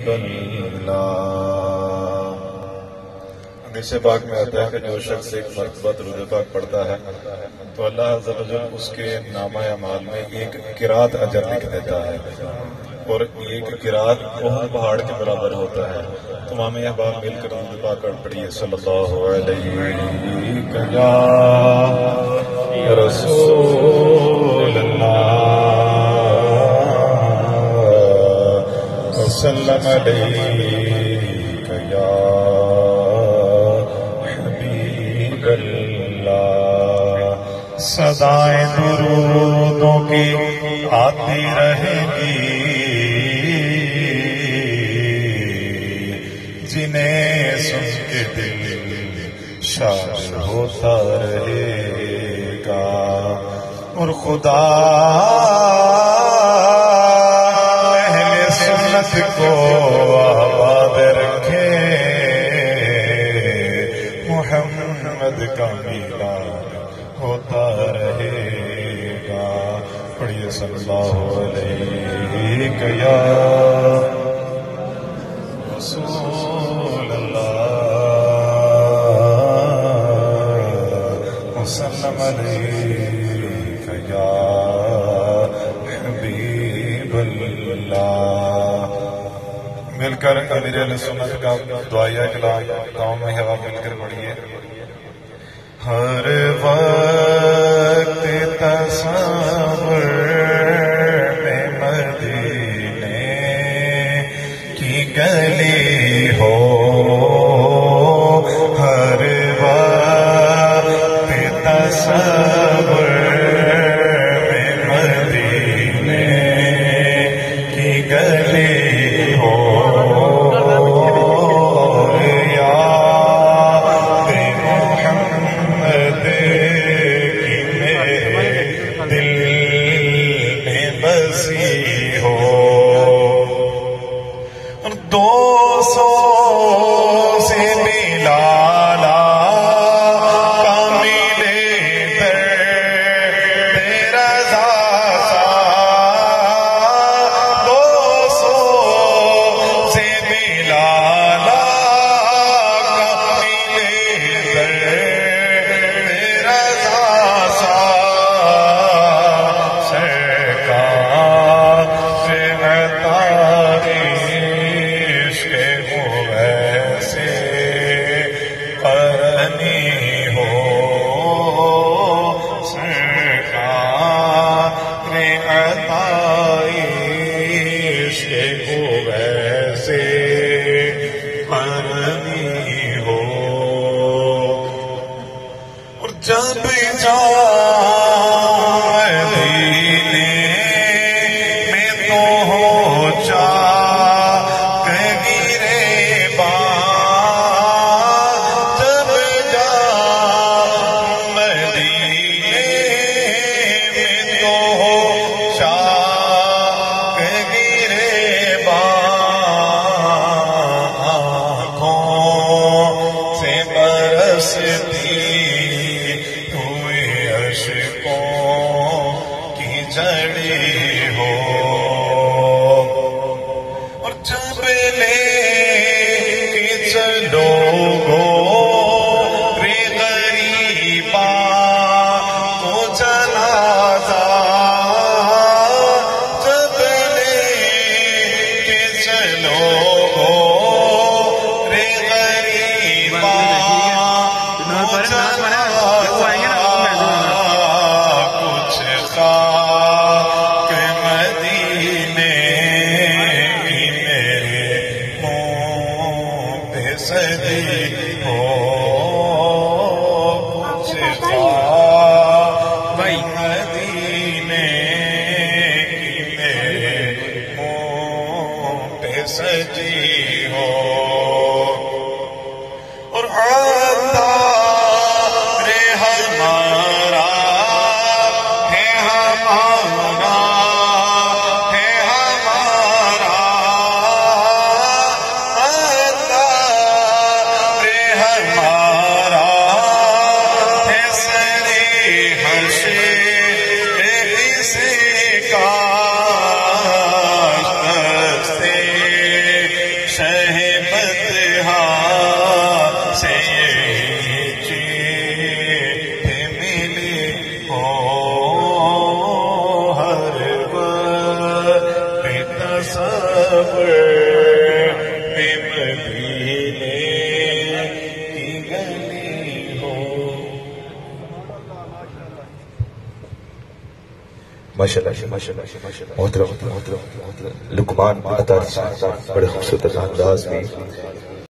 اللہ۔ حدیث پاک میں آتا ہے کہ جو شخص ایک مرتبہ درود پاک پڑھتا ہے تو اللہ عز و جل اس کے نامہ اعمال میں ایک قرات اجر لکھ دیتا ہے، اور ایک قرات احد پہاڑ کے برابر ہوتا ہے۔ تمام احباب مل کر درود پاک پڑھیے، صلی اللہ علیہ یا رسول اللہ وسلم علیک یا حبیب اللہ۔ صدائیں درودوں کی آتی رہیں گی، جنہیں سن کے دل شاد ہوتا رہے گا، اور خدا اہل سنت کو آباد رکھے، محمد کا میلاد ہوتا رہے گا۔ پڑھیے صلی اللہ علیہ یا رسول اللہ وسلم علیک یا حبیب اللہ۔ مل کر امیر اہل سنت کا دعائیہ کلام گاؤں میں ہوا مل کر پڑھیے۔ ہر وقت تصور میں مدینے کی گلی ہو، ہر وقت تصور میں مدینے کی گلی ہو، مدینے کی گلی ہو. ماشاءاللہ محترم لقمان عطا صاحب بڑے خوبصورت انداز میں